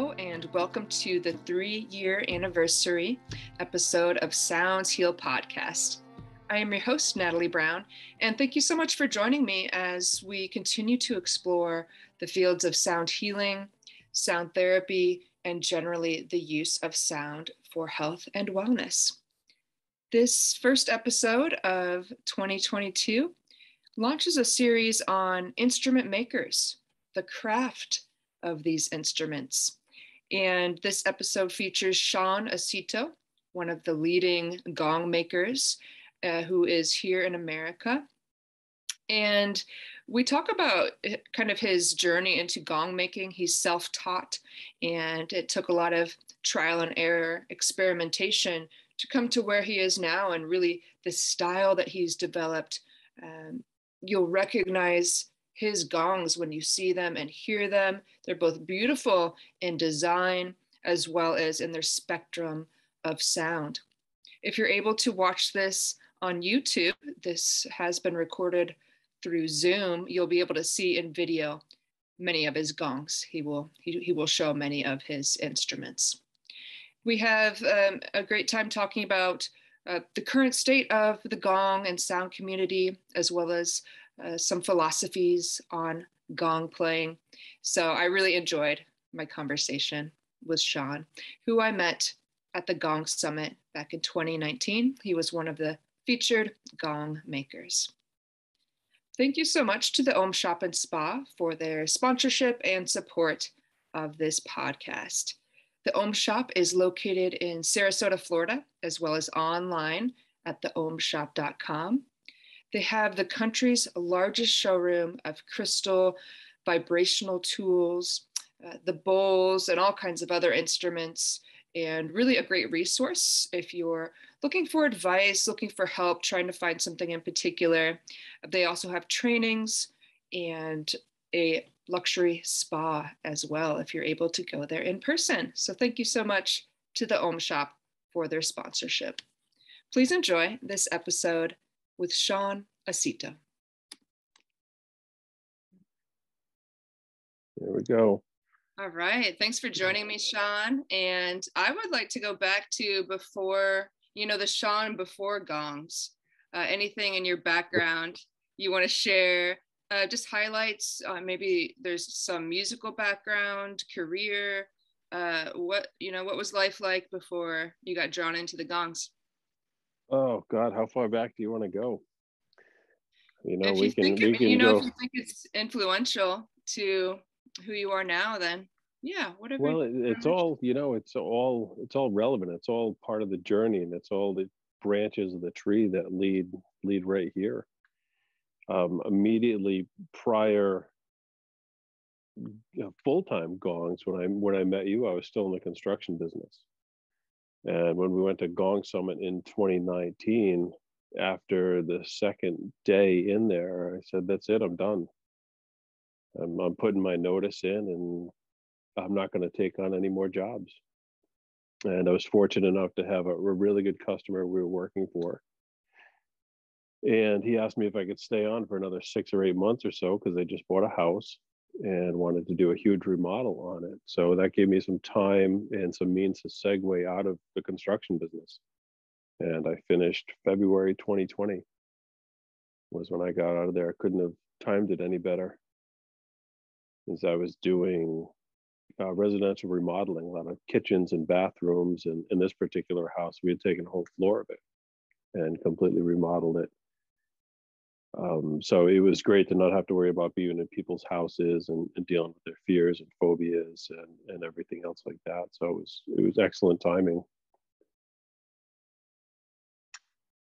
Hello, and welcome to the 3-year anniversary episode of Sounds Heal podcast. I am your host, Natalie Brown, and thank you so much for joining me as we continue to explore the fields of sound healing, sound therapy, and generally the use of sound for health and wellness. This first episode of 2022 launches a series on instrument makers, the craft of these instruments. And this episode features Shawn Aceto, one of the leading gong makers who is here in America. And we talk about kind of his journey into gong making. He's self-taught, and it took a lot of trial and error, experimentation to come to where he is now, and really the style that he's developed. You'll recognize his gongs when you see them and hear them. They're both beautiful in design as well as in their spectrum of sound. If you're able to watch this on YouTube, this has been recorded through Zoom, you'll be able to see in video many of his gongs. He will show many of his instruments. We have a great time talking about the current state of the gong and sound community, as well as some philosophies on gong playing. So I really enjoyed my conversation with Shawn, who I met at the Gong Summit back in 2019. He was one of the featured gong makers. Thank you so much to the Om Shop and Spa for their sponsorship and support of this podcast. The Om Shop is located in Sarasota, Florida, as well as online at theomshop.com. They have the country's largest showroom of crystal, vibrational tools, the bowls, and all kinds of other instruments, and really a great resource if you're looking for advice, looking for help, trying to find something in particular. They also have trainings and a luxury spa as well, if you're able to go there in person. So thank you so much to the Om Shop for their sponsorship. Please enjoy this episode with Shawn Aceto. There we go. All right. Thanks for joining me, Shawn. And I would like to go back to before, the Shawn before gongs. Anything in your background you want to share? Just highlights. Maybe there's some musical background, career. What was life like before you got drawn into the gongs? Oh God, how far back do you want to go? If you think it's influential to who you are now, then yeah, whatever. Well, it's all relevant. It's all part of the journey, and it's all the branches of the tree that lead right here. Immediately prior, full-time gongs, when I met you, I was still in the construction business. And when we went to Gong Summit in 2019, after the second day in there, I said, that's it, I'm done. I'm putting my notice in, and I'm not going to take on any more jobs. And I was fortunate enough to have a really good customer we were working for. And he asked me if I could stay on for another 6 or 8 months or so, because they just bought a house and wanted to do a huge remodel on it. So that gave me some time and some means to segue out of the construction business. And I finished February 2020 was when I got out of there. I couldn't have timed it any better, as I was doing residential remodeling, a lot of kitchens and bathrooms. And in this particular house, we had taken a whole floor of it and completely remodeled it. So it was great to not have to worry about being in people's houses and dealing with their fears and phobias and everything else like that. So it was excellent timing.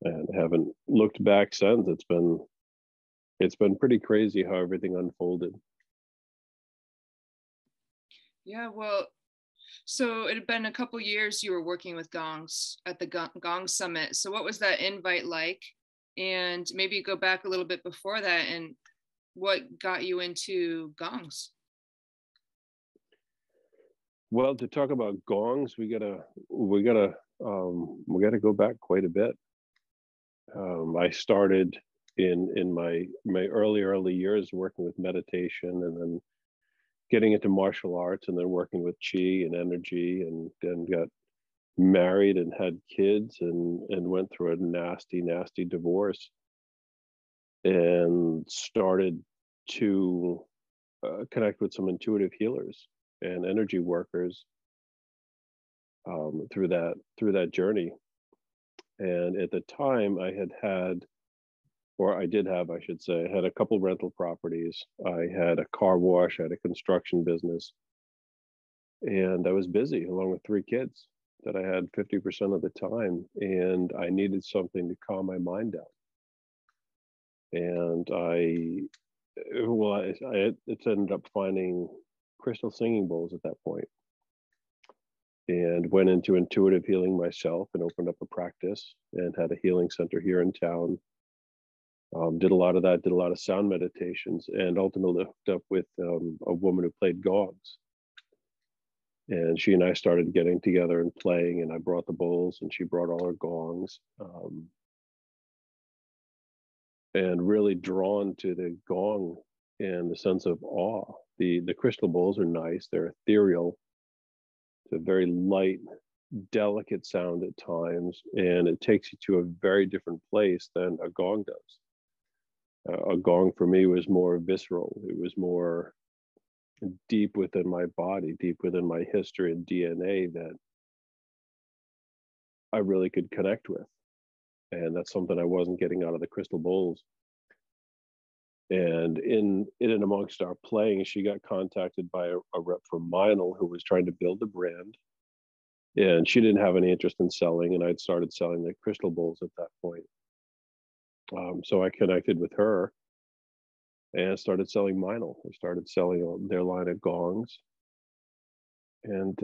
And I haven't looked back since. It's been pretty crazy how everything unfolded. Yeah, well, so it had been a couple years you were working with gongs at the Gong Summit. So what was that invite like? And maybe go back a little bit before that, and what got you into gongs? Well, to talk about gongs, we gotta go back quite a bit. I started in my early years working with meditation, and then getting into martial arts and then working with chi and energy, and then got married and had kids and went through a nasty divorce, and started to connect with some intuitive healers and energy workers through that journey. And at the time, I should say, I had a couple rental properties. I had a car wash, I had a construction business, and I was busy along with 3 kids that I had 50% of the time, and I needed something to calm my mind down. And it's ended up finding crystal singing bowls at that point, and went into intuitive healing myself and opened up a practice and had a healing center here in town. Did a lot of that, did a lot of sound meditations, and ultimately hooked up with a woman who played gongs. And she and I started getting together and playing, and I brought the bowls and she brought all her gongs. And really drawn to the gong and the sense of awe. The crystal bowls are nice, they're ethereal. It's a very light, delicate sound at times, and it takes you to a very different place than a gong does. A gong for me was more visceral. It was more deep within my body, deep within my history and DNA that I really could connect with. And that's something I wasn't getting out of the crystal bowls. And in and amongst our playing, she got contacted by a rep from Meinl who was trying to build a brand. And she didn't have any interest in selling, and I'd started selling the crystal bowls at that point. So I connected with her and started selling Meinl. I started selling their line of gongs, and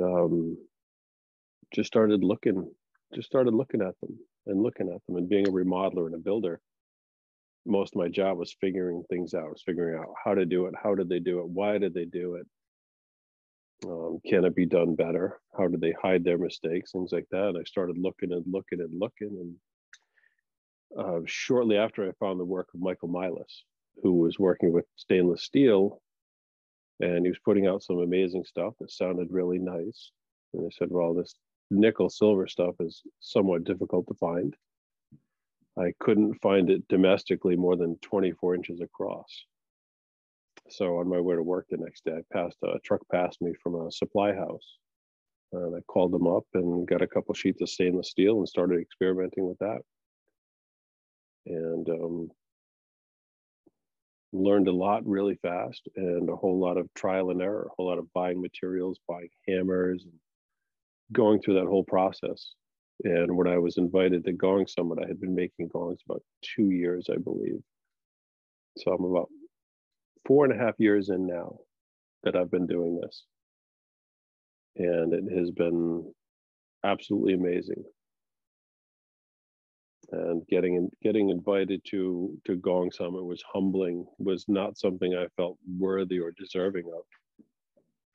just started looking at them and being a remodeler and a builder. Most of my job was figuring things out. I was figuring out how to do it, how did they do it, why did they do it, can it be done better, how did they hide their mistakes, things like that. And I started looking, and shortly after, I found the work of Michael Milas, who was working with stainless steel, and he was putting out some amazing stuff that sounded really nice. And I said, well, this nickel silver stuff is somewhat difficult to find. I couldn't find it domestically more than 24 inches across. So on my way to work the next day, a truck passed me from a supply house, and I called them up and got a couple sheets of stainless steel and started experimenting with that. And learned a lot really fast, and a whole lot of trial and error, a whole lot of buying materials, buying hammers, and going through that whole process. And when I was invited to Gong Summit, I had been making gongs about 2 years, I believe. So I'm about 4.5 years in now that I've been doing this. And it has been absolutely amazing. And getting invited to Gong Summit was humbling, was not something I felt worthy or deserving of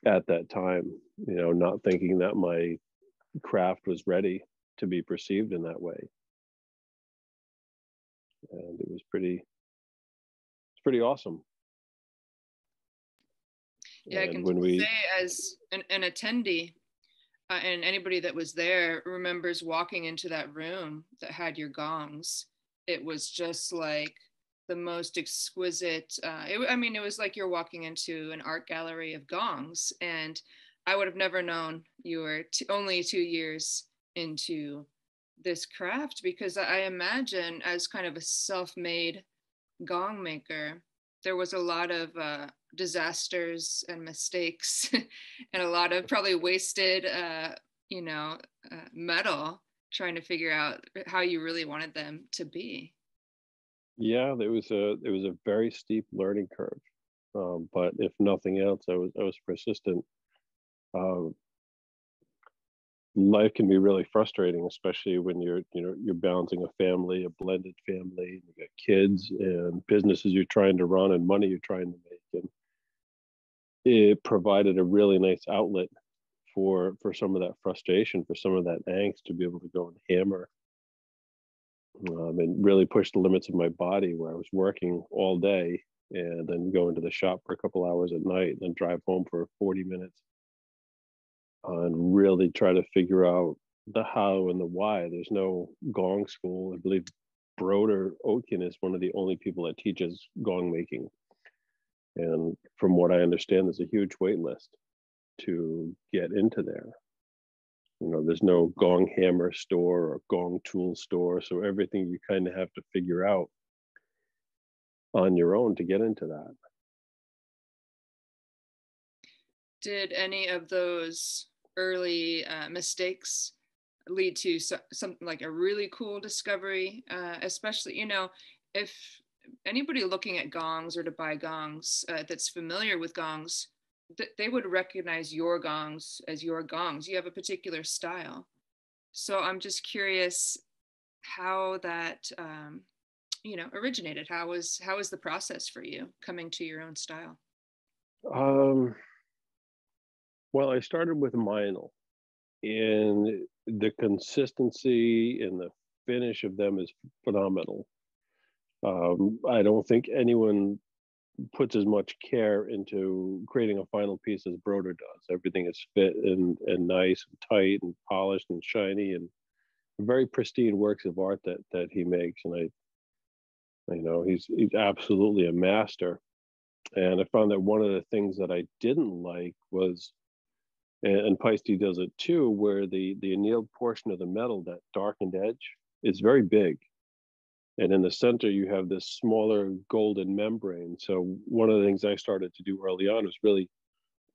at that time, not thinking that my craft was ready to be perceived in that way. And it's pretty awesome. Yeah, and I can say as an attendee, and anybody that was there remembers walking into that room that had your gongs. It was just like the most exquisite, it was like you're walking into an art gallery of gongs. And I would have never known you were only 2 years into this craft, because I imagine as kind of a self-made gong maker, there was a lot of disasters and mistakes and a lot of probably wasted metal, trying to figure out how you really wanted them to be. Yeah, it was a very steep learning curve, but if nothing else, I was persistent. Life can be really frustrating, especially when you're balancing a family, a blended family, you got kids and businesses you're trying to run and money you're trying to make. And it provided a really nice outlet for some of that frustration, for some of that angst, to be able to go and hammer and really push the limits of my body, where I was working all day and then go into the shop for a couple hours at night, and then drive home for 40 minutes and really try to figure out the how and the why. There's no gong school. I believe Broder Oatkin is one of the only people that teaches gong making. And from what I understand, there's a huge wait list to get into there. You know, there's no gong hammer store or gong tool store. So everything you kind of have to figure out on your own to get into that. Did any of those early mistakes lead to something like a really cool discovery? Especially, you know, if anybody looking at gongs or to buy gongs that's familiar with gongs, they would recognize your gongs as your gongs. You have a particular style. So I'm just curious how that, you know, originated. How was the process for you coming to your own style? Well, I started with vinyl, and the consistency and the finish of them is phenomenal. I don't think anyone puts as much care into creating a final piece as Broder does. Everything is fit and nice and tight and polished and shiny and very pristine works of art that he makes. And you know, he's absolutely a master. And I found that one of the things that I didn't like was, and Peisty does it too, where the annealed portion of the metal, that darkened edge, is very big. And in the center, you have this smaller golden membrane. So one of the things I started to do early on was really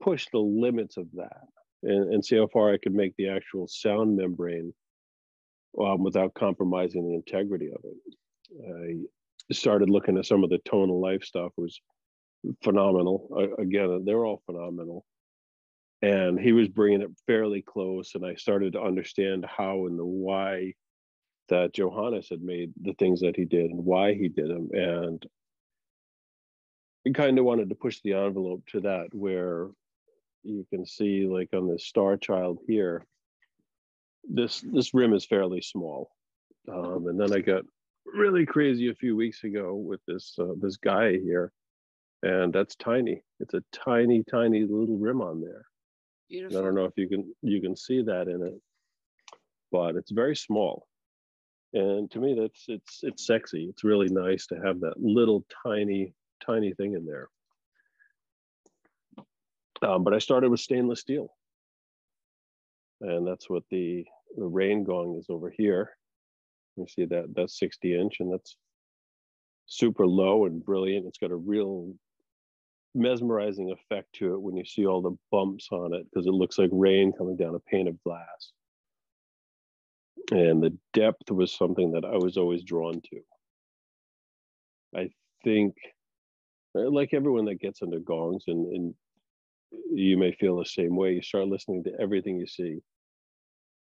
push the limits of that and see how far I could make the actual sound membrane without compromising the integrity of it. I started looking at some of the tone of life stuff. It was phenomenal. Again, they were all phenomenal. And he was bringing it fairly close. And I started to understand how and the why that Johannes had made the things that he did and why he did them. And I kind of wanted to push the envelope to that, where you can see, like on this Star Child here, this rim is fairly small. And then I got really crazy a few weeks ago with this guy here, and that's tiny. It's a tiny little rim on there. Beautiful. I don't know if you can see that in it, but it's very small. And to me, it's sexy. It's really nice to have that little tiny thing in there. But I started with stainless steel, and that's what the rain gong is over here. You see that's 60-inch, and that's super low and brilliant. It's got a real mesmerizing effect to it when you see all the bumps on it, because it looks like rain coming down a pane of glass. And the depth was something that I was always drawn to. I think, like everyone that gets into gongs, and you may feel the same way, you start listening to everything you see,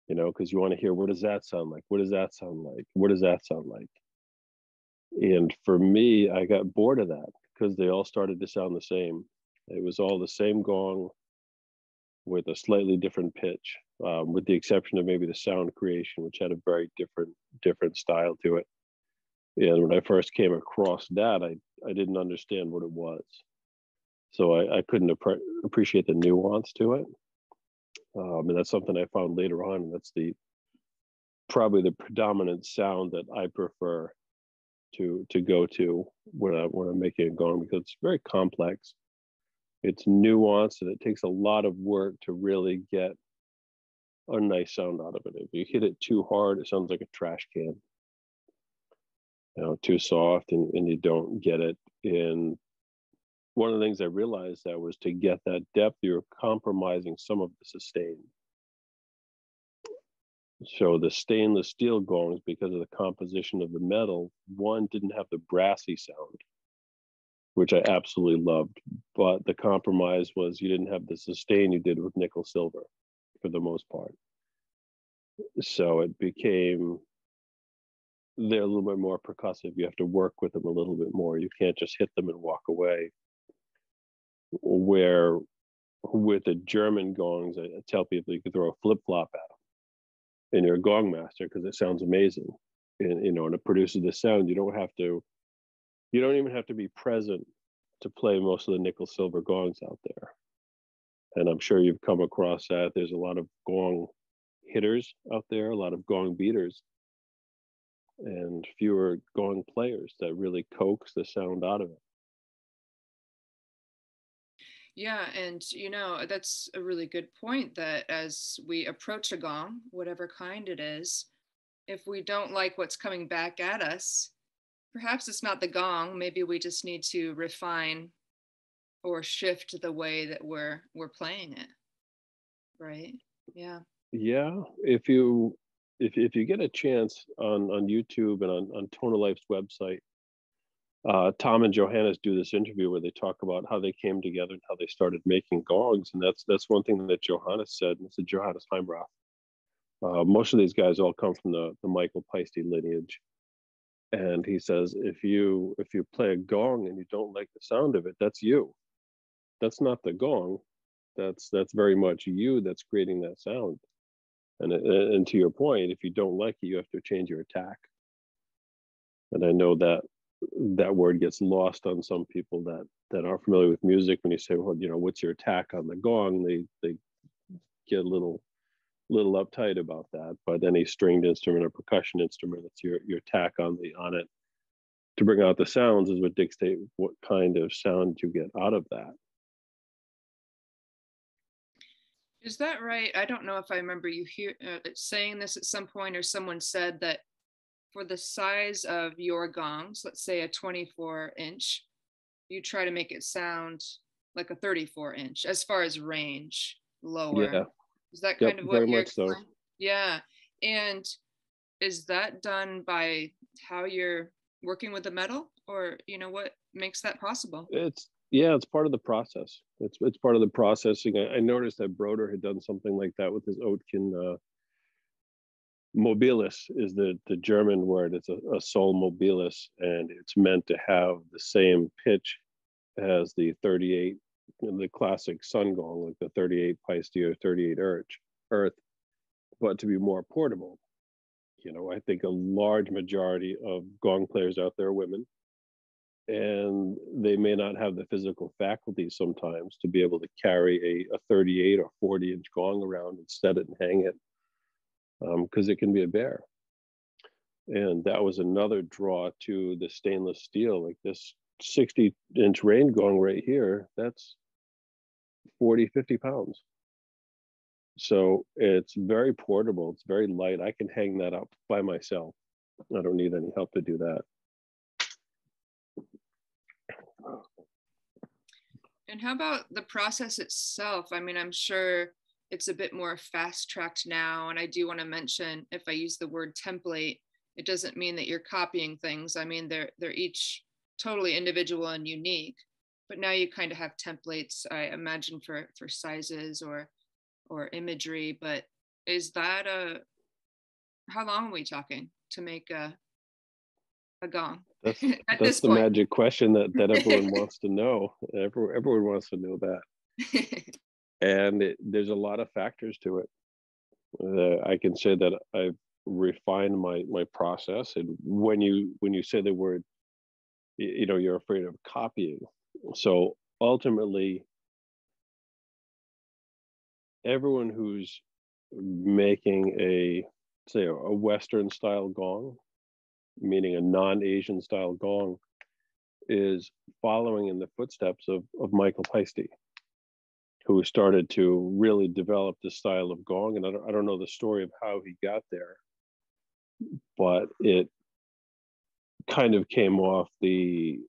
you know, because you want to hear, what does that sound like? What does that sound like? What does that sound like? And for me, I got bored of that because they all started to sound the same. It was all the same gong with a slightly different pitch, with the exception of maybe the sound creation, which had a very different style to it. And when I first came across that, I didn't understand what it was. So I couldn't appreciate the nuance to it. And that's something I found later on. And that's probably the predominant sound that I prefer to go to when I'm making a gong, because it's very complex. It's nuanced, and it takes a lot of work to really get a nice sound out of it. If you hit it too hard, it sounds like a trash can. You know, too soft, and you don't get it. And one of the things I realized that was to get that depth, you're compromising some of the sustain. So the stainless steel gongs, because of the composition of the metal, one didn't have the brassy sound, which I absolutely loved. But the compromise was you didn't have the sustain you did with nickel silver for the most part. So it became, they're a little bit more percussive. You have to work with them a little bit more. You can't just hit them and walk away. Where with the German gongs, I tell people you can throw a flip-flop at them and you're a gong master, because it sounds amazing. And, you know, and it produces the sound. You don't even have to be present to play most of the nickel silver gongs out there. And I'm sure you've come across that. There's a lot of gong hitters out there, a lot of gong beaters, and fewer gong players that really coax the sound out of it. Yeah, and that's a really good point, that as we approach a gong, whatever kind it is, if we don't like what's coming back at us, perhaps it's not the gong. Maybe we just need to refine or shift the way that we're playing it. Right? Yeah. Yeah, if you get a chance on YouTube and on Tonalife's website, Tom and Johannes do this interview where they talk about how they came together and how they started making gongs, and that's one thing that Johannes said. And it's a Johannes Heimrath. Most of these guys all come from the Michael Paiste lineage, and he says if you play a gong and you don't like the sound of it, that's you. That's not the gong. That's very much you that's creating that sound. And to your point, if you don't like it, you have to change your attack. And I know that word gets lost on some people that aren't familiar with music. When you say, well, what's your attack on the gong, they get a little uptight about that. But any stringed instrument or percussion instrument, it's your attack on it to bring out the sounds is what dictates what kind of sound you get out of that. Is that right? I don't know if I remember you saying this at some point, or someone said that for the size of your gongs, let's say a 24-inch, you try to make it sound like a 34-inch as far as range, lower. Yeah. Is that kind of what very you're much so. Yeah. And is that done by how you're working with the metal, or what makes that possible? It's part of the process. It's part of the processing. I noticed that Broder had done something like that with his Oetken. Mobilis is the German word. It's a sol mobilis, and it's meant to have the same pitch as the 38, the classic sun gong, like the 38 Paiste or 38 earth, but to be more portable. I think a large majority of gong players out there are women, and they may not have the physical faculties sometimes to be able to carry a 38 or 40-inch gong around and set it and hang it, because it can be a bear. And that was another draw to the stainless steel, like this 60-inch rain gong right here, that's 40, 50 pounds. So it's very portable, it's very light. I can hang that up by myself. I don't need any help to do that. And how about the process itself? I mean, I'm sure it's a bit more fast-tracked now. And I do want to mention, if I use the word template, it doesn't mean that you're copying things. I mean, they're each totally individual and unique. But now you kind of have templates, I imagine, for sizes or imagery. But is that how long are we talking to make a gong? That's the magic question that everyone wants to know. Everyone wants to know that. And there's a lot of factors to it. I can say that I've refined my process. And when you say the word, you're afraid of copying. So ultimately, everyone who's making a Western style gong, meaning a non-Asian style gong, is following in the footsteps of Michael Paiste, who started to really develop this style of gong. And I don't know the story of how he got there, but it kind of came off the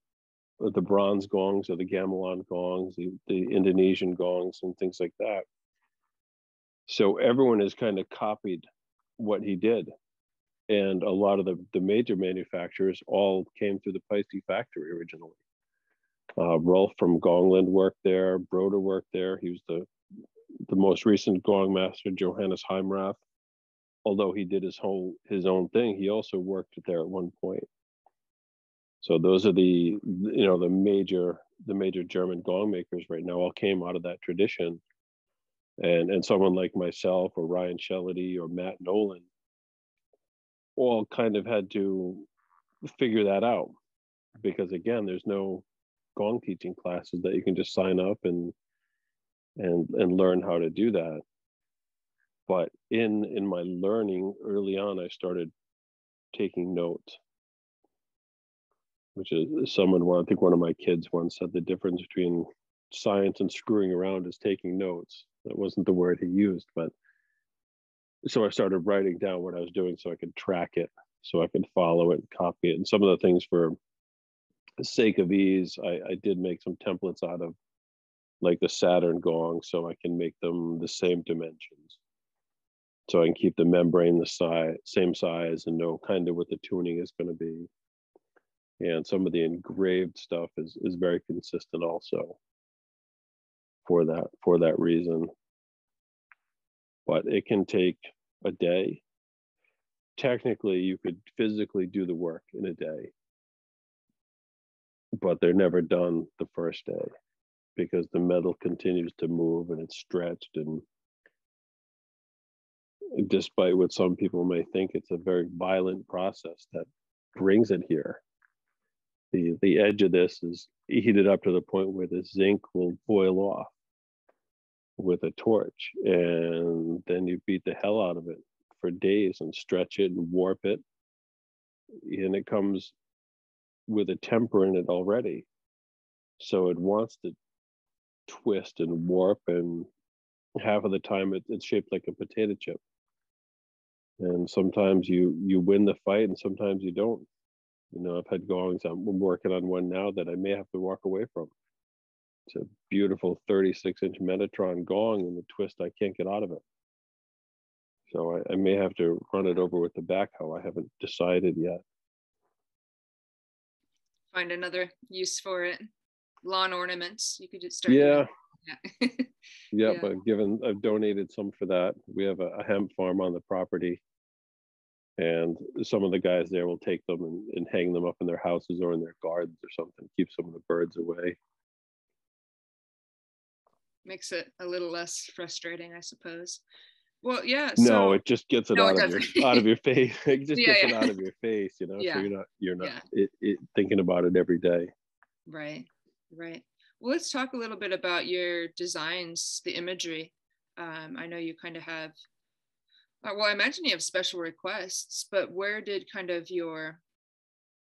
bronze gongs or the gamelan gongs, the Indonesian gongs and things like that. So everyone has kind of copied what he did. And a lot of the major manufacturers all came through the Paiste factory originally. Rolf from Gongland worked there. Broder worked there. He was the most recent gong master, Johannes Heimrath. Although he did his own thing, he also worked there at one point. So those are the major German gong makers right now all came out of that tradition. And someone like myself or Ryan Shellady or Matt Nolan all kind of had to figure that out, because again, there's no gong teaching classes that you can just sign up and learn how to do that. But in my learning early on, I started taking notes, which is I think one of my kids once said the difference between science and screwing around is taking notes. That wasn't the word he used, but so I started writing down what I was doing so I could track it, so I could follow it and copy it. And some of the things, for the sake of ease, I did make some templates out of like the Saturn gong, so I can make them the same dimensions. So I can keep the membrane the same size and know kind of what the tuning is going to be. And some of the engraved stuff is very consistent also for that reason. But it can take a day. Technically, you could physically do the work in a day, but they're never done the first day because the metal continues to move and it's stretched. And despite what some people may think, it's a very violent process that brings it here. The edge of this is heated up to the point where the zinc will boil off with a torch, and then you beat the hell out of it for days and stretch it and warp it, and it comes with a temper in it already, so it wants to twist and warp, and half of the time it's shaped like a potato chip, and sometimes you win the fight and sometimes you don't. I've had gongs, I'm working on one now that I may have to walk away from. It's a beautiful 36-inch Metatron gong, and the twist, I can't get out of it. So I may have to run it over with the backhoe. I haven't decided yet. Find another use for it. Lawn ornaments. You could just start. Yeah. Yeah. But I've donated some for that. We have a hemp farm on the property, and some of the guys there will take them and hang them up in their houses or in their gardens or something, keep some of the birds away. Makes it a little less frustrating, I suppose. Well, yeah. No, it just gets it out of your face. It just gets it out of your face, So you're not thinking about it every day. Right. Well, let's talk a little bit about your designs, the imagery. I know you kind of have. Well, I imagine you have special requests, but where did kind of the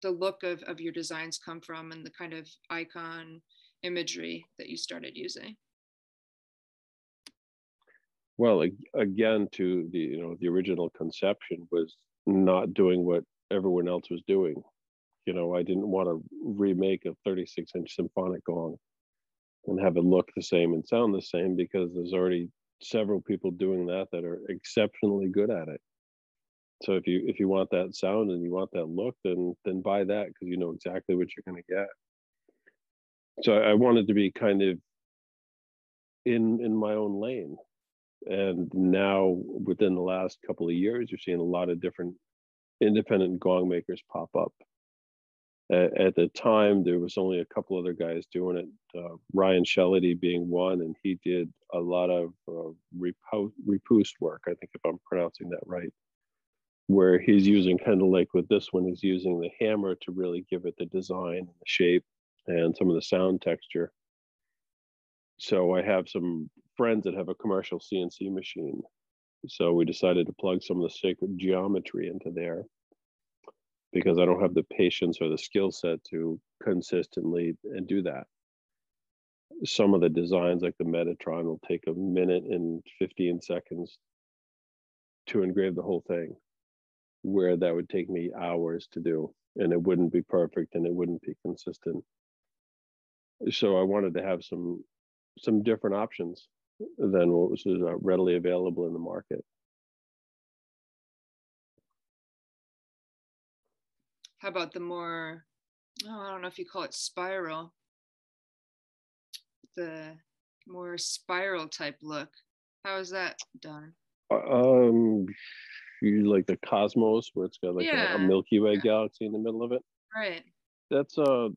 look of your designs come from, and the kind of icon imagery that you started using? Well, again, to the original conception was not doing what everyone else was doing. I didn't want to remake a 36-inch symphonic gong and have it look the same and sound the same, because there's already several people doing that are exceptionally good at it. So if you want that sound and you want that look, then buy that, because you know exactly what you're going to get. So I wanted to be kind of in my own lane. And now, within the last couple of years, you're seeing a lot of different independent gong makers pop up. At the time, there was only a couple other guys doing it, Ryan Shellady being one, and he did a lot of repoussed work, I think, if I'm pronouncing that right, where he's using, kind of like with this one, he's using the hammer to really give it the design and the shape and some of the sound texture. So I have some friends that have a commercial CNC machine. So we decided to plug some of the sacred geometry into there, because I don't have the patience or the skill set to consistently and do that. Some of the designs, like the Metatron, will take a minute and 15 seconds to engrave the whole thing, where that would take me hours to do, and it wouldn't be perfect and it wouldn't be consistent. So I wanted to have some different options than what was readily available in the market. How about the more, I don't know if you call it spiral, the more spiral type look? How is that done? You like the Cosmos, where it's got like a Milky Way galaxy in the middle of it? Right. That's done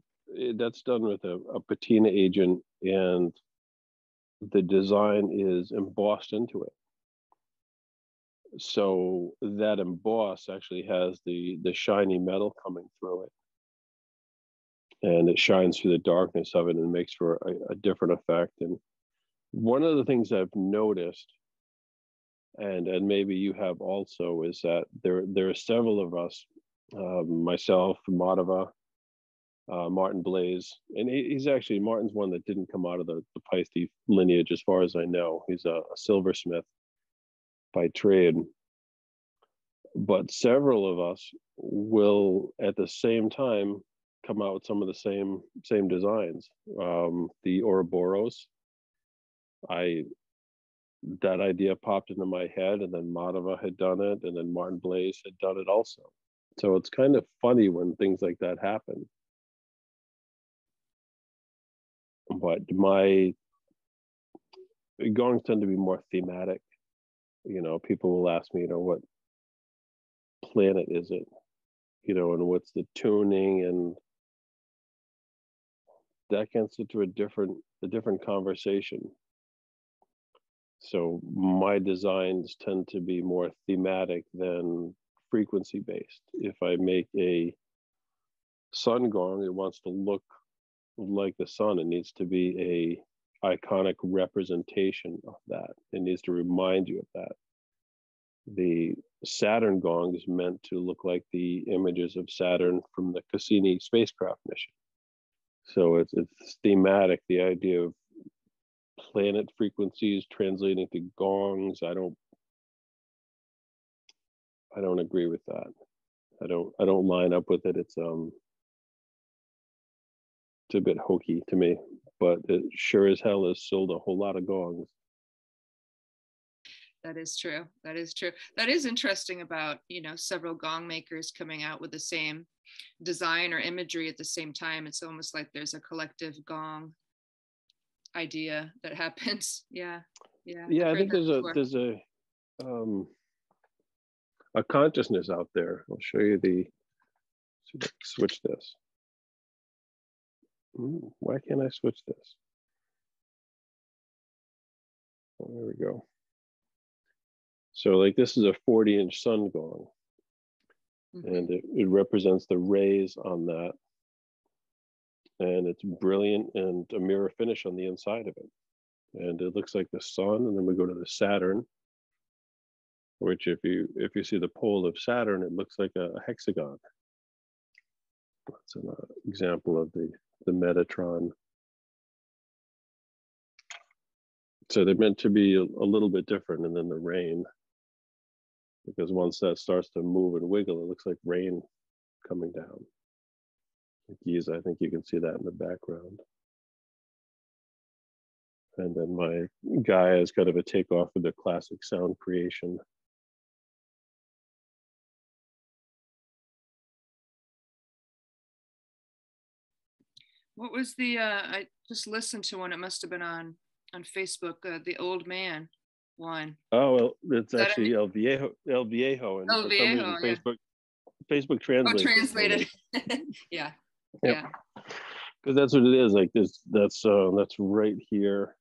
with a patina agent, and the design is embossed into it. So that emboss actually has the shiny metal coming through it. and it shines through the darkness of it and makes for a different effect. And one of the things I've noticed, and maybe you have also, is that there are several of us, myself, Madhava, Martin Blaze, and he's actually, Martin's one that didn't come out of the Paiste lineage as far as I know. He's a silversmith by trade. But several of us will at the same time come out with some of the same designs. The Ouroboros, that idea popped into my head, and then Madhava had done it, and then Martin Blaze had done it also. So it's kind of funny when things like that happen. But my gongs tend to be more thematic. People will ask me, what planet is it? And what's the tuning, and that gets into a different conversation. So my designs tend to be more thematic than frequency based. If I make a sun gong, it wants to look like the sun. It needs to be a iconic representation of that. It needs to remind you of that. The Saturn gong is meant to look like the images of Saturn from the Cassini spacecraft mission. So it's thematic, the idea of planet frequencies translating to gongs. I don't agree with that. I don't line up with it. It's a bit hokey to me, but it sure as hell has sold a whole lot of gongs. That is true. That is true. That is interesting about, several gong makers coming out with the same design or imagery at the same time. It's almost like there's a collective gong idea that happens. Yeah. I think there's a consciousness out there. I'll show you switch this. Why can't I switch this? Oh, there we go. So like this is a 40-inch sun gong, and it represents the rays on that. And it's brilliant, and a mirror finish on the inside of it. And it looks like the sun, and then we go to the Saturn, which if you see the pole of Saturn, it looks like a hexagon. That's an example of the Metatron. So they're meant to be a little bit different, and then the rain, because once that starts to move and wiggle, it looks like rain coming down. I think you can see that in the background. And then my guy is kind of a takeoff of the classic sound creation. What was the, I just listened to one, it must have been on Facebook, the Old Man one. Oh, well, it's actually El Viejo, and El for Viejo, some reason, Facebook translates. Oh, translated. Yeah. Yep. Because that's what it is. Like this, that's right here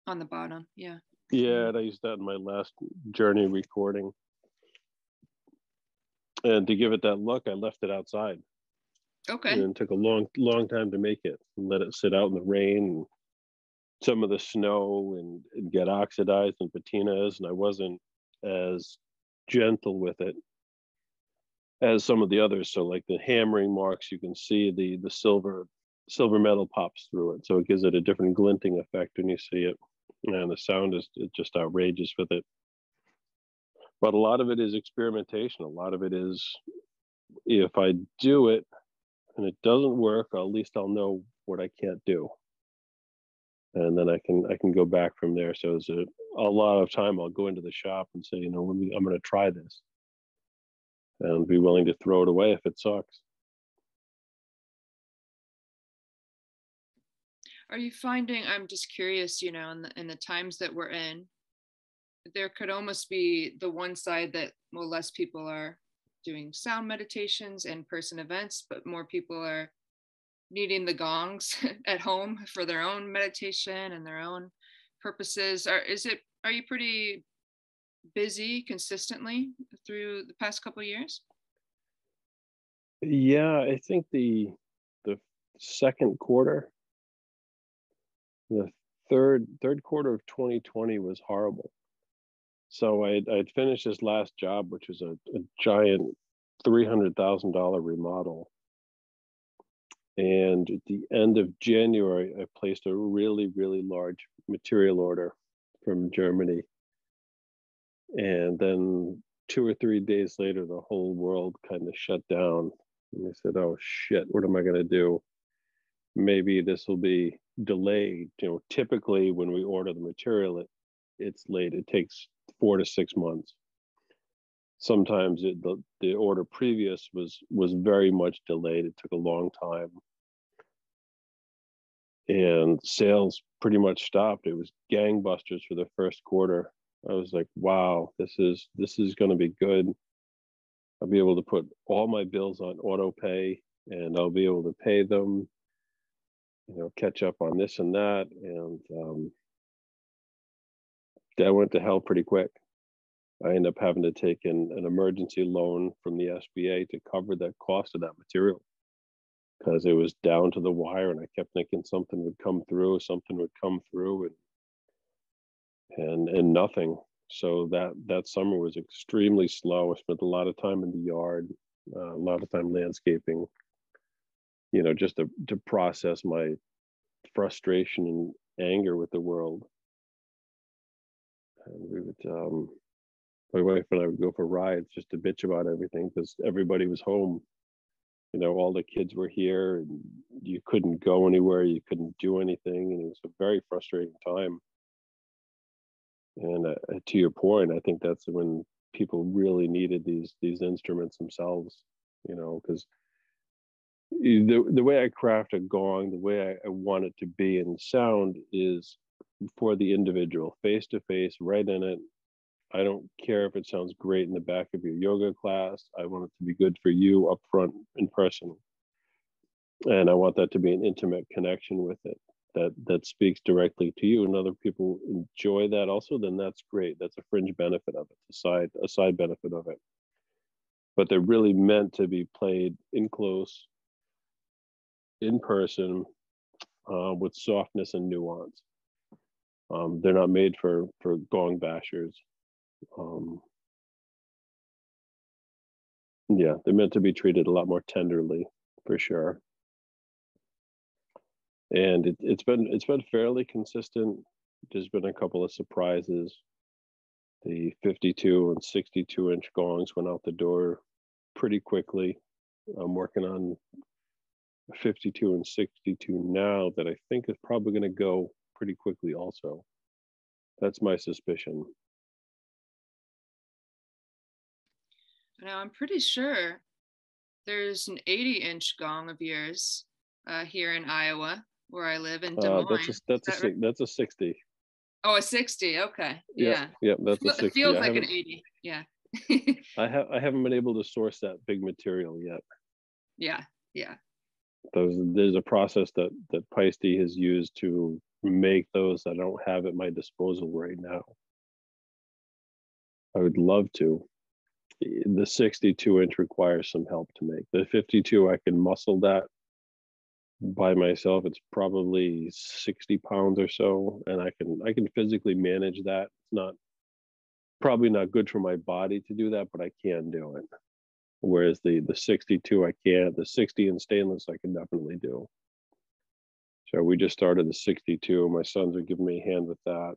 on the bottom. Yeah. And I used that in my last journey recording. And to give it that look, I left it outside. Okay. And it took a long time to make it, and let it sit out in the rain and some of the snow, and get oxidized and patinas. And I wasn't as gentle with it as some of the others. So like the hammering marks, you can see the silver metal pops through it. So it gives it a different glinting effect when you see it. And the sound is just outrageous with it. But a lot of it is experimentation. A lot of it is, if I do it and it doesn't work, at least I'll know what I can't do. And then I can go back from there. So it's a lot of time I'll go into the shop and say, I'm going to try this, and be willing to throw it away if it sucks. Are you finding, I'm just curious, in the times that we're in, there could almost be the one side that, well, less people are doing sound meditations, in-person events, but more people are needing the gongs at home for their own meditation and their own purposes. Are you pretty busy consistently through the past couple of years? Yeah, I think the second quarter. The third quarter of 2020 was horrible. So I'd finished this last job, which was a giant $300,000 remodel. And at the end of January, I placed a really, really large material order from Germany. And then 2 or 3 days later, the whole world kind of shut down. And I said, oh shit, what am I going to do? Maybe this will be delayed. Typically when we order the material, it's late. It takes 4 to 6 months. Sometimes the order previous was very much delayed. It took a long time. And sales pretty much stopped. It was gangbusters for the first quarter. I was like, wow, this is going to be good. I'll be able to put all my bills on auto pay, and I'll be able to pay them, catch up on this and that. And that went to hell pretty quick. I ended up having to take in an emergency loan from the SBA to cover the cost of that material, because it was down to the wire, and I kept thinking something would come through, and nothing. So that summer was extremely slow. I spent a lot of time in the yard, a lot of time landscaping, just to process my frustration and anger with the world. And we would, my wife and I would go for rides just to bitch about everything, because everybody was home. All the kids were here, and you couldn't go anywhere, you couldn't do anything, and it was a very frustrating time. And to your point, I think that's when people really needed these instruments themselves, because the way I craft a gong, the way I want it to be in sound is for the individual, face to face, right in it. I don't care if it sounds great in the back of your yoga class. I want it to be good for you up front in person. And I want that to be an intimate connection with it that speaks directly to you, and other people enjoy that also, then that's great. That's a fringe benefit of it, a side benefit of it. But they're really meant to be played in close, in person, with softness and nuance. They're not made for gong bashers. Yeah, they're meant to be treated a lot more tenderly, for sure. And it's been fairly consistent. There's been a couple of surprises. The 52 and 62 inch gongs went out the door pretty quickly. I'm working on 52 and 62 now that I think is probably going to go pretty quickly also. That's my suspicion. Now, I'm pretty sure there's an 80-inch gong of yours here in Iowa, where I live in Des Moines. That's a 60. Oh, a 60. Okay. Yeah. Yeah, that's a 60. It feels like an 80. Yeah. I haven't been able to source that big material yet. Yeah. There's a process that Peisty has used to make those that I don't have at my disposal right now. I would love to. The 62 inch requires some help to make. The 52, I can muscle that by myself. It's probably 60 pounds or so, and I can physically manage that. It's probably not good for my body to do that, but I can do it. Whereas the 62, I can't. The 60 in stainless, I can definitely do. So we just started the 62. My sons are giving me a hand with that,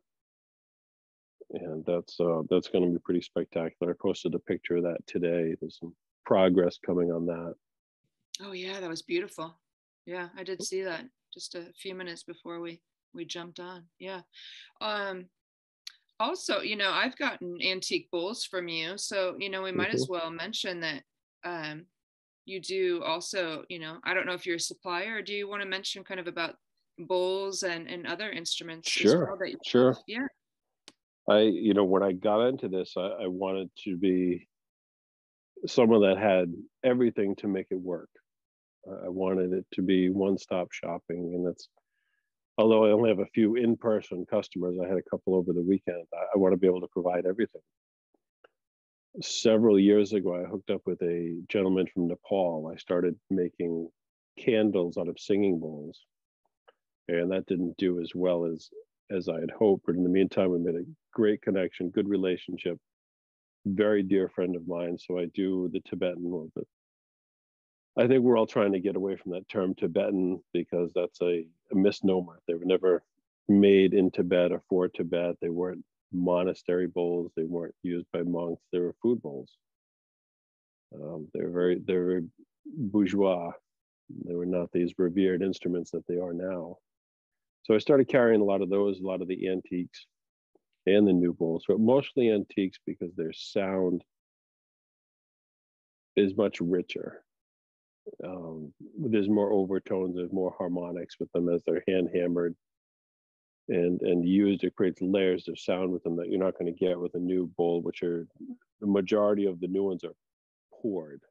and that's going to be pretty spectacular. I posted a picture of that today. There's some progress coming on that. Oh yeah, that was beautiful. Yeah, I did see that just a few minutes before we jumped on. Yeah. Also, I've gotten antique bowls from you, so we might as well mention that you do also, I don't know if you're a supplier, or do you want to mention kind of about bowls and other instruments? Sure. As well that you Sure. have? Yeah. When I got into this, I wanted to be someone that had everything to make it work. I wanted it to be one-stop shopping, and although I only have a few in-person customers, I had a couple over the weekend. I want to be able to provide everything. Several years ago, I hooked up with a gentleman from Nepal. I started making candles out of singing bowls, and that didn't do as well as I had hoped. But in the meantime, we made a great connection, good relationship, very dear friend of mine. So I do the Tibetan one, but I think we're all trying to get away from that term Tibetan because that's a misnomer. They were never made in Tibet or for Tibet. They weren't monastery bowls. They weren't used by monks. They were food bowls. They're very bourgeois. They were not these revered instruments that they are now. So I started carrying a lot of those, a lot of the antiques and the new bowls, but mostly antiques because their sound is much richer. There's more overtones, there's more harmonics with them as they're hand hammered and used. It creates layers of sound with them that you're not going to get with a new bowl, which are the majority of the new ones are poured.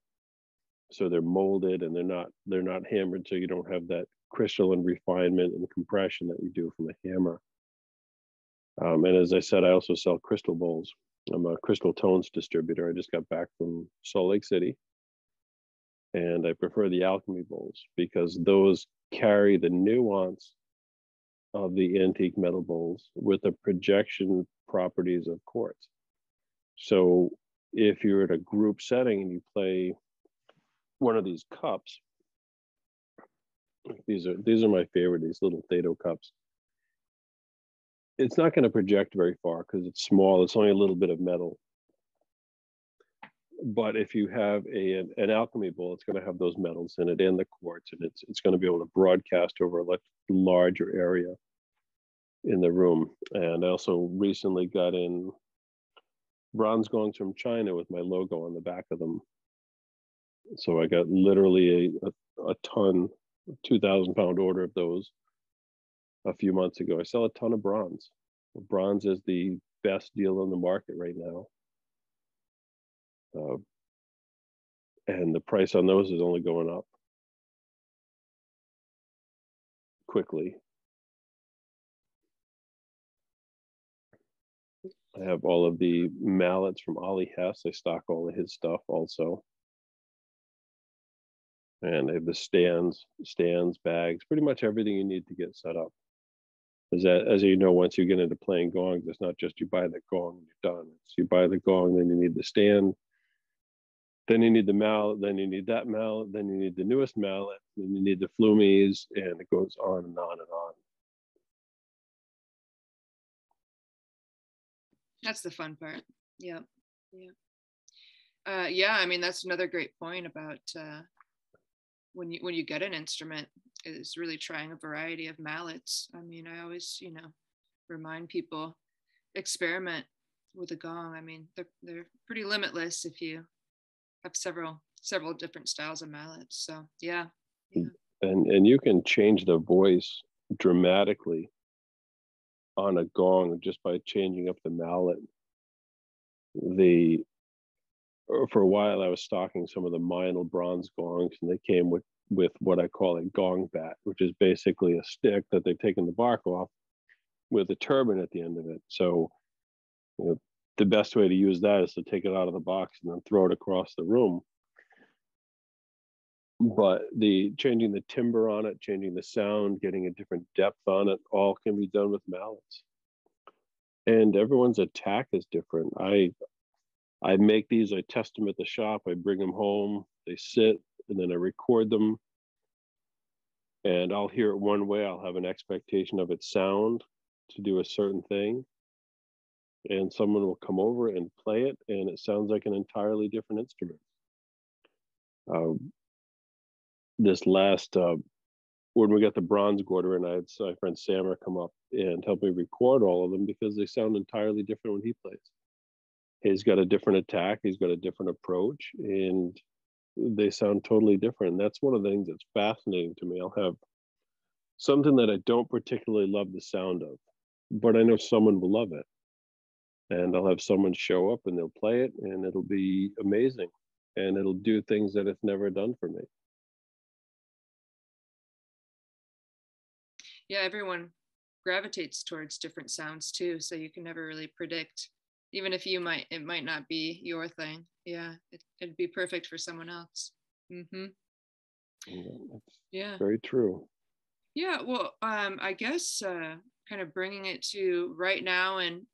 So they're molded and they're not hammered, so you don't have that crystalline refinement and compression that you do from a hammer. And as I said, I also sell crystal bowls. I'm a crystal tones distributor. I just got back from Salt Lake City. And I prefer the alchemy bowls because those carry the nuance of the antique metal bowls with the projection properties of quartz. So if you're at a group setting and you play one of these cups, these are my favorite, these little Thedo cups. It's not going to project very far because it's small. It's only a little bit of metal. But if you have an alchemy bowl, it's going to have those metals in it and the quartz, and it's going to be able to broadcast over a larger area in the room. And I also recently got in bronze gongs from China with my logo on the back of them. So I got literally a ton, 2,000-pound order of those a few months ago. I sell a ton of bronze. Bronze is the best deal on the market right now. And the price on those is only going up quickly. I have all of the mallets from Ollie Hess. I stock all of his stuff also. And I have the stands, bags, pretty much everything you need to get set up. As you know, once you get into playing gongs, it's not just you buy the gong and you're done. It's you buy the gong, then you need the stand, then you need the mallet, then you need that mallet, then you need the newest mallet, then you need the flumies, and it goes on and on and on. That's the fun part. Yeah. Yeah, I mean, that's another great point about when you get an instrument, is really trying a variety of mallets. I mean, I always, remind people, experiment with a gong. I mean, they're pretty limitless if you have several different styles of mallets. So yeah. And you can change the voice dramatically on a gong just by changing up the mallet. For a while I was stocking some of the Meinl bronze gongs, and they came with what I call a Gong Bat, which is basically a stick that they've taken the bark off with a turbine at the end of it. So the best way to use that is to take it out of the box and then throw it across the room. But changing the timbre on it, changing the sound, getting a different depth on it, all can be done with mallets. And everyone's attack is different. I make these, I test them at the shop, I bring them home, they sit, and then I record them. And I'll hear it one way, I'll have an expectation of its sound to do a certain thing. And someone will come over and play it, and it sounds like an entirely different instrument. This last, when we got the bronze quarter, and I had my friend Sammer come up and help me record all of them because they sound entirely different when he plays. He's got a different attack, he's got a different approach, and they sound totally different. And that's one of the things that's fascinating to me. I'll have something that I don't particularly love the sound of, but I know someone will love it. And I'll have someone show up and they'll play it, and it'll be amazing. And it'll do things that it's never done for me. Yeah, everyone gravitates towards different sounds too, so you can never really predict. Even if it might not be your thing. Yeah, it'd be perfect for someone else. Mm-hmm. It's Yeah. very true. Yeah. Well, I guess kind of bringing it to right now and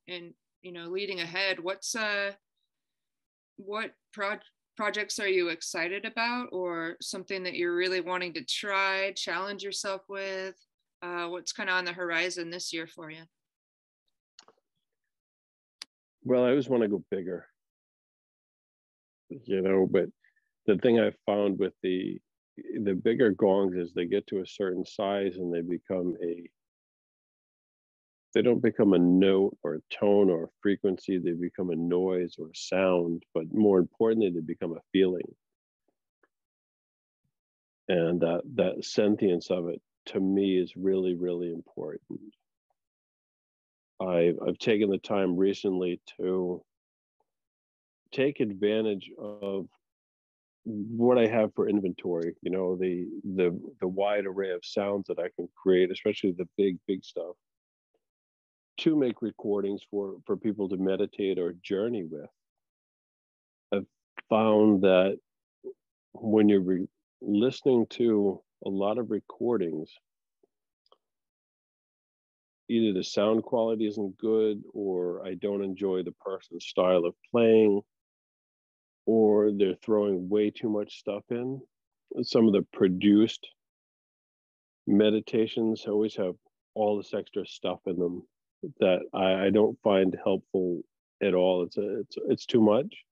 leading ahead. What projects are you excited about, or something that you're really wanting to try, challenge yourself with? What's kind of on the horizon this year for you? Well, I always want to go bigger, but the thing I found with the bigger gongs is they get to a certain size and they don't become a note or a tone or a frequency, they become a noise or a sound, but more importantly, they become a feeling. And that sentience of it to me is really, really important. I've taken the time recently to take advantage of what I have for inventory, the wide array of sounds that I can create, especially the big stuff, to make recordings for people to meditate or journey with. I've found that when you're listening to a lot of recordings, either the sound quality isn't good, or I don't enjoy the person's style of playing, or they're throwing way too much stuff in. Some of the produced meditations always have all this extra stuff in them that I don't find helpful at all. It's too much.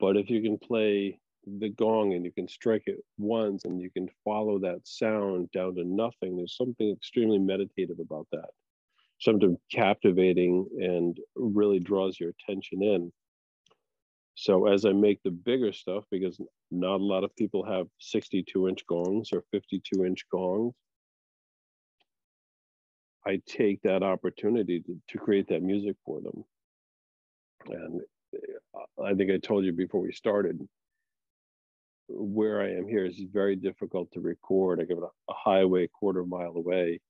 But if you can play the gong and you can strike it once and you can follow that sound down to nothing, there's something extremely meditative about that. Something captivating and really draws your attention in. So as I make the bigger stuff, because not a lot of people have 62-inch gongs or 52-inch gongs, I take that opportunity to create that music for them. And I think I told you before we started, where I am here is very difficult to record. I give it a highway a quarter-mile away,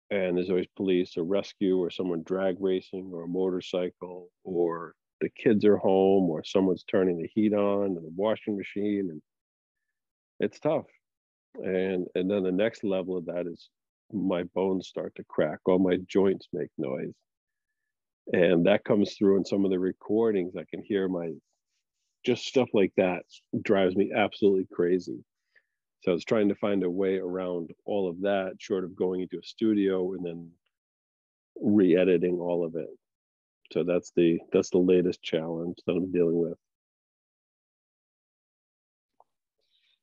and there's always police or rescue or someone drag racing or a motorcycle, or the kids are home, or someone's turning the heat on and the washing machine, and it's tough. And then the next level of that is my bones start to crack, all my joints make noise, and that comes through in some of the recordings. I can hear just stuff like that drives me absolutely crazy. So I was trying to find a way around all of that, short of going into a studio and then re-editing all of it. So that's the latest challenge that I'm dealing with.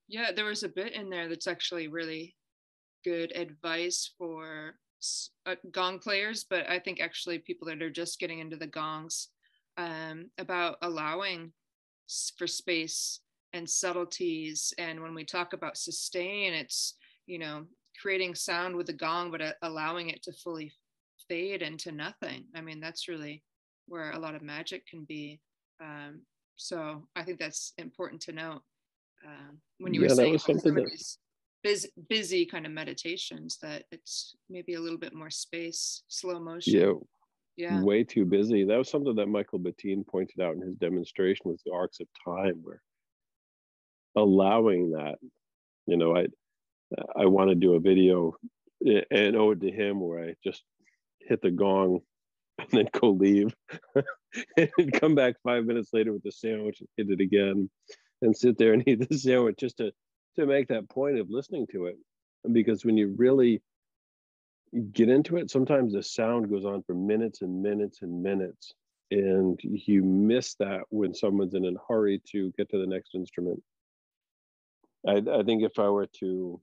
Yeah, there was a bit in there that's actually really good advice for gong players, but I think actually people that are just getting into the gongs, about allowing for space and subtleties. And when we talk about sustain, it's, creating sound with the gong, but allowing it to fully fade into nothing. I mean, that's really where a lot of magic can be. So I think that's important to note. When you were That saying was something some of that these busy kind of meditations, that it's maybe a little bit more space, slow motion. yeah, Yeah. way too busy. That was something that Michael Bettine pointed out in his demonstration, was the arcs of time, where allowing that, I want to do a video, an ode to him, where I just hit the gong and then go leave and come back 5 minutes later with the sandwich and hit it again and sit there and eat the sandwich, just to make that point of listening to it. Because when you really get into it, sometimes the sound goes on for minutes and minutes and minutes, and you miss that when someone's in a hurry to get to the next instrument. I think if I were to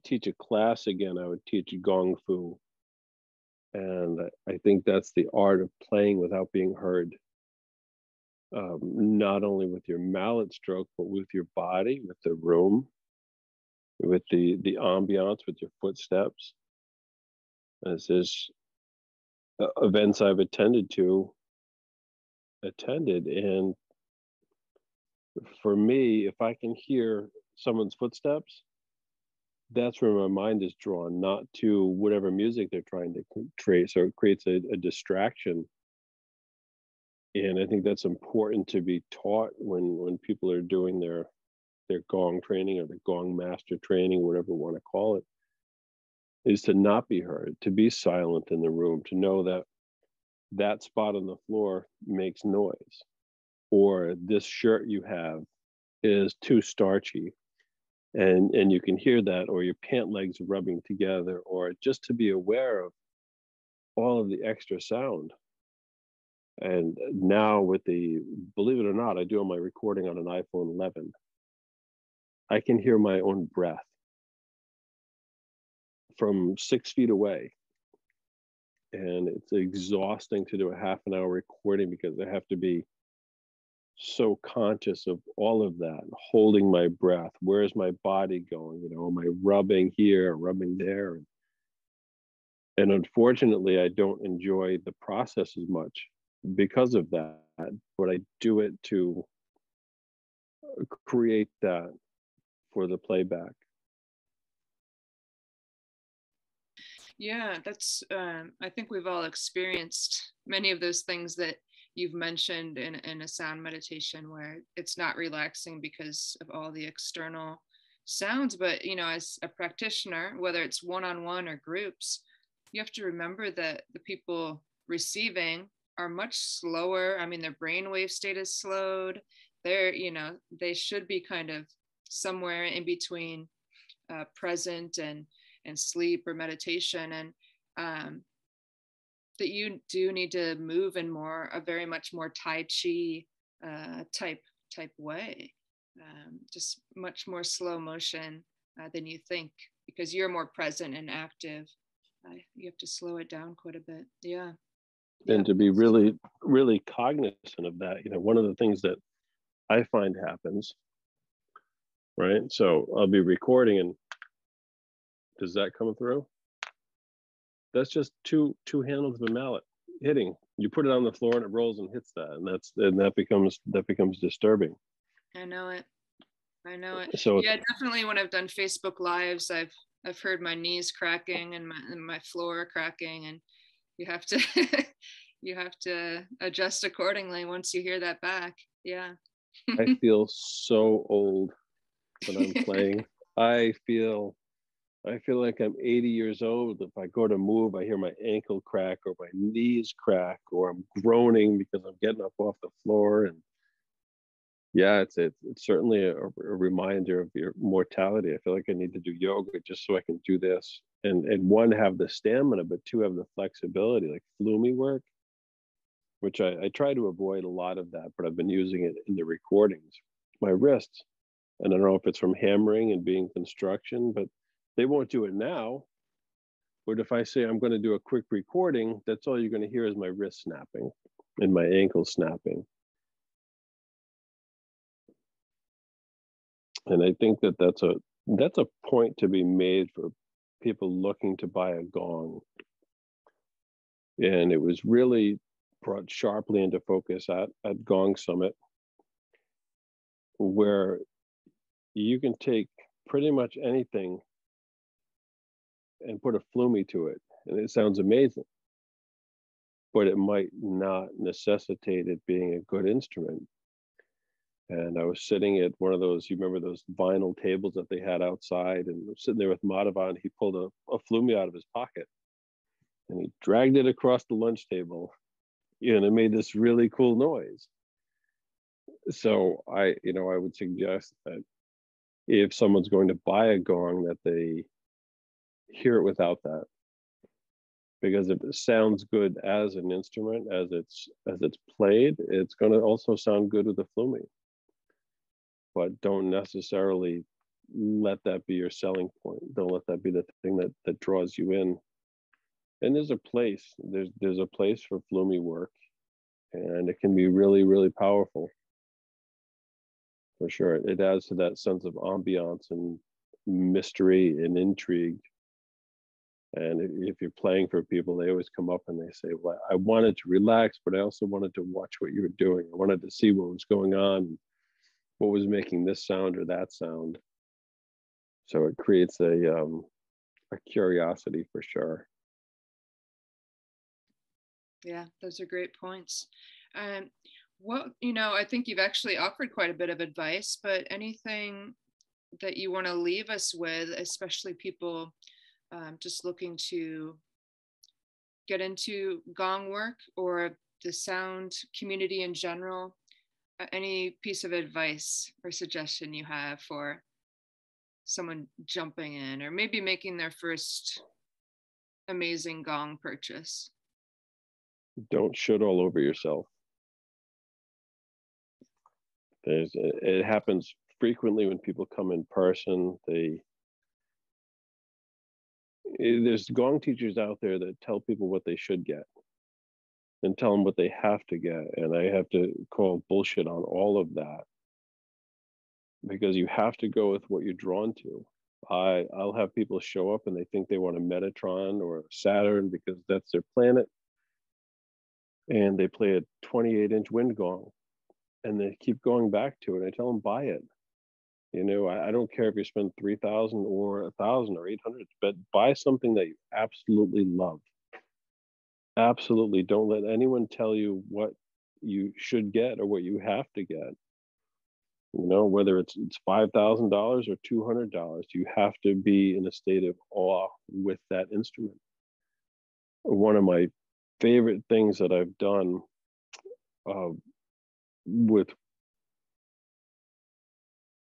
teach a class again, I would teach gong fu. And I think that's the art of playing without being heard. Not only with your mallet stroke, but with your body, with the room, with the ambiance, with your footsteps. This is events I've attended, and for me, if I can hear someone's footsteps, that's where my mind is drawn, not to whatever music they're trying to create. So it creates a distraction. And I think that's important to be taught when people are doing their their gong training or the gong master training, whatever you want to call it, is to not be heard, to be silent in the room, to know that that spot on the floor makes noise, or this shirt you have is too starchy, and you can hear that, or your pant legs rubbing together, or just to be aware of all of the extra sound. And now with the, believe it or not, I do all my recording on an iPhone 11. I can hear my own breath from 6 feet away. And it's exhausting to do a half an hour recording because I have to be so conscious of all of that, holding my breath. Where's my body going? You know, am I rubbing here, rubbing there? And unfortunately, I don't enjoy the process as much because of that. But I do it to create that for the playback. Yeah, that's, I think we've all experienced many of those things that you've mentioned in a sound meditation where it's not relaxing because of all the external sounds. But, you know, as a practitioner, whether it's one-on-one or groups, you have to remember that the people receiving are much slower. I mean, their brainwave state is slowed. They're, you know, they should be kind of somewhere in between present and sleep or meditation, and that you do need to move in more a very much more Tai Chi type way, just much more slow motion than you think, because you're more present and active. You have to slow it down quite a bit. Yeah. And to be really, really cognizant of that. You know, one of the things that I find happens, right? So I'll be recording, and does that come through? That's just two handles of a mallet hitting. You put it on the floor and it rolls and hits that, and that becomes disturbing. I know it. So yeah, definitely. When I've done Facebook Lives, I've heard my knees cracking and my floor cracking, and you have to you have to adjust accordingly once you hear that back. Yeah. I feel so old when I'm playing. I feel like I'm 80 years old. If I go to move, I hear my ankle crack or my knees crack, or I'm groaning because I'm getting up off the floor. And yeah, it's certainly a reminder of your mortality. I feel like I need to do yoga just so I can do this. And one, have the stamina, but two, have the flexibility, like flumi work, which I try to avoid a lot of that, but I've been using it in the recordings. My wrists, and I don't know if it's from hammering and being construction, but they won't do it now. But if I say I'm going to do a quick recording, that's all you're going to hear is my wrist snapping and my ankle snapping. And I think that that's a point to be made for people looking to buy a gong. And it was really brought sharply into focus at Gong Summit, where you can take pretty much anything and put a flumi to it, and it sounds amazing, but it might not necessitate it being a good instrument. And I was sitting at one of those, you remember those vinyl tables that they had outside, and I'm sitting there with Madhavan. He pulled a flumi out of his pocket and he dragged it across the lunch table, and it made this really cool noise. So I would suggest that if someone's going to buy a gong, that they hear it without that, because if it sounds good as an instrument, as it's played, it's going to also sound good with the flumi. But don't necessarily let that be your selling point. Don't let that be the thing that draws you in. And there's a place for flumi work, and it can be really, really powerful. For sure, it adds to that sense of ambiance and mystery and intrigue. And if you're playing for people, they always come up and they say, well, I wanted to relax, but I also wanted to watch what you were doing. I wanted to see what was going on, what was making this sound or that sound. So it creates a curiosity for sure. Yeah, those are great points. Well, I think you've actually offered quite a bit of advice, but anything that you want to leave us with, especially people just looking to get into gong work or the sound community in general, any piece of advice or suggestion you have for someone jumping in or maybe making their first amazing gong purchase? Don't shit all over yourself. It happens frequently when people come in person. There's gong teachers out there that tell people what they should get and tell them what they have to get, and I have to call bullshit on all of that, because you have to go with what you're drawn to. I'll have people show up and they think they want a Metatron or a Saturn because that's their planet, and they play a 28-inch wind gong, and they keep going back to it. I tell them, buy it. I don't care if you spend 3,000 or 1,000 or 800, but buy something that you absolutely love. Absolutely, don't let anyone tell you what you should get or what you have to get. Whether it's $5,000 or $200, you have to be in a state of awe with that instrument. One of my favorite things that I've done with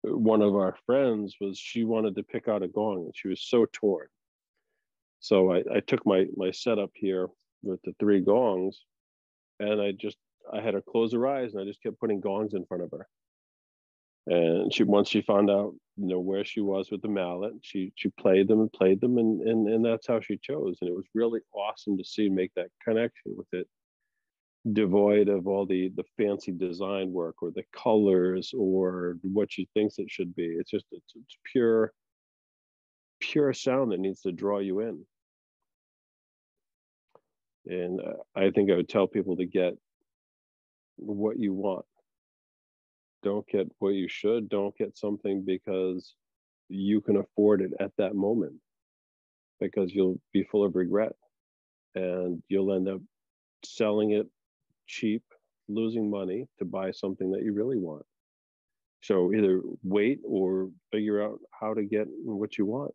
one of our friends was she wanted to pick out a gong and she was so torn. So I took my setup here with the 3 gongs, and I had her close her eyes and I just kept putting gongs in front of her. And once she found out where she was with the mallet, she played them and that's how she chose. And it was really awesome to see make that connection with it, devoid of all the fancy design work or the colors or what she thinks it should be. It's pure sound that needs to draw you in. And I think I would tell people to get what you want. Don't get what you should. Don't get something because you can afford it at that moment, because you'll be full of regret and you'll end up selling it cheap, losing money to buy something that you really want. So either wait or figure out how to get what you want.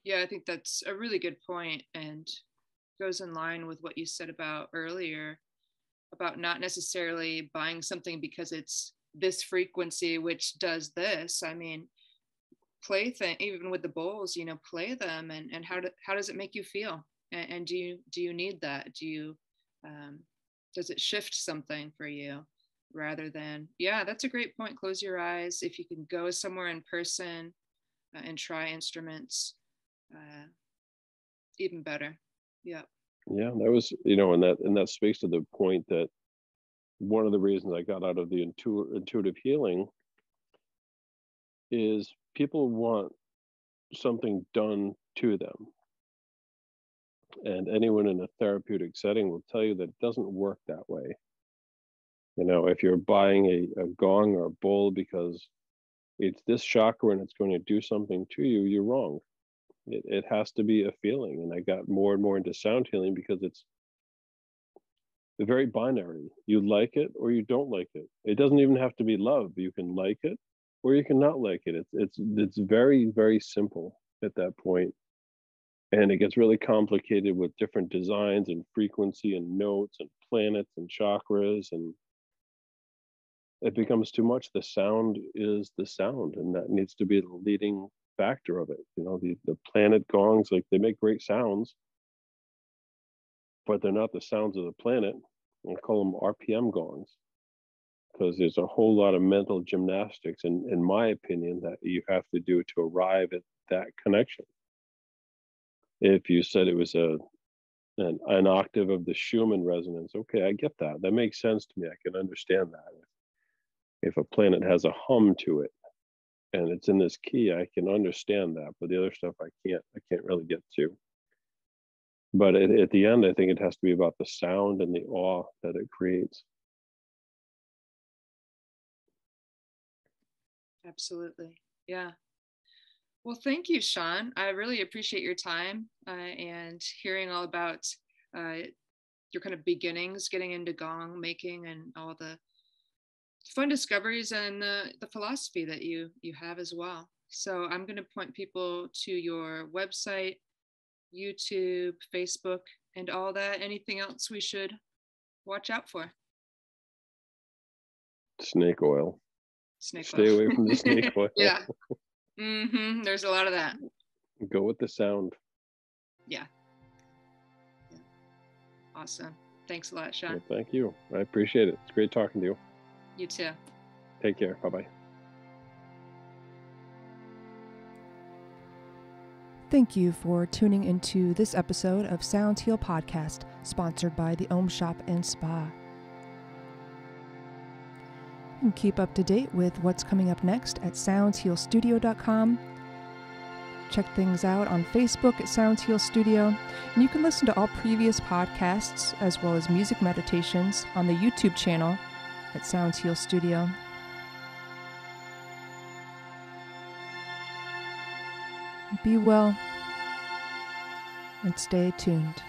Yeah, I think that's a really good point and goes in line with what you said about earlier about not necessarily buying something because it's this frequency which does this. I mean, play thing even with the bowls, play them and how does it make you feel? And do you need that? Does it shift something for you rather than, yeah, that's a great point. Close your eyes. If you can go somewhere in person and try instruments, even better. Yeah. Yeah, that was, and that speaks to the point that one of the reasons I got out of the intuitive healing is people want something done to them. And anyone in a therapeutic setting will tell you that it doesn't work that way. If you're buying a gong or a bowl because it's this chakra and it's going to do something to you, you're wrong. It has to be a feeling. And I got more and more into sound healing because it's very binary. You like it or you don't like it. It doesn't even have to be love. You can like it or you can not like it. It's very, very simple at that point. And it gets really complicated with different designs and frequency and notes and planets and chakras, and it becomes too much. The sound is the sound, and that needs to be the leading factor of it. The planet gongs, like, they make great sounds, but they're not the sounds of the planet. I call them RPM gongs because there's a whole lot of mental gymnastics, in my opinion, that you have to do to arrive at that connection. If you said it was an octave of the Schumann resonance, okay, I get that. That makes sense to me. I can understand that. If a planet has a hum to it and it's in this key, I can understand that. But the other stuff I can't really get to. But at the end, I think it has to be about the sound and the awe that it creates. Absolutely. Yeah. Well, thank you, Shawn. I really appreciate your time and hearing all about your kind of beginnings getting into gong making and all the fun discoveries and the philosophy that you have as well. So I'm going to point people to your website, YouTube, Facebook, and all that. Anything else we should watch out for? Snake oil. Stay away from the snake oil. Yeah. There's a lot of that. Go with the sound. Yeah. Awesome. Thanks a lot, Shawn. Well, thank you. I appreciate it. It's great talking to you. You too. Take care. Bye-bye. Thank you for tuning into this episode of Sounds Heal Podcast, sponsored by the Om Shop and Spa. You can keep up to date with what's coming up next at soundshealstudio.com. Check things out on Facebook at Sounds Heal Studio, and you can listen to all previous podcasts as well as music meditations on the YouTube channel at Sounds Heal Studio. Be well and stay tuned.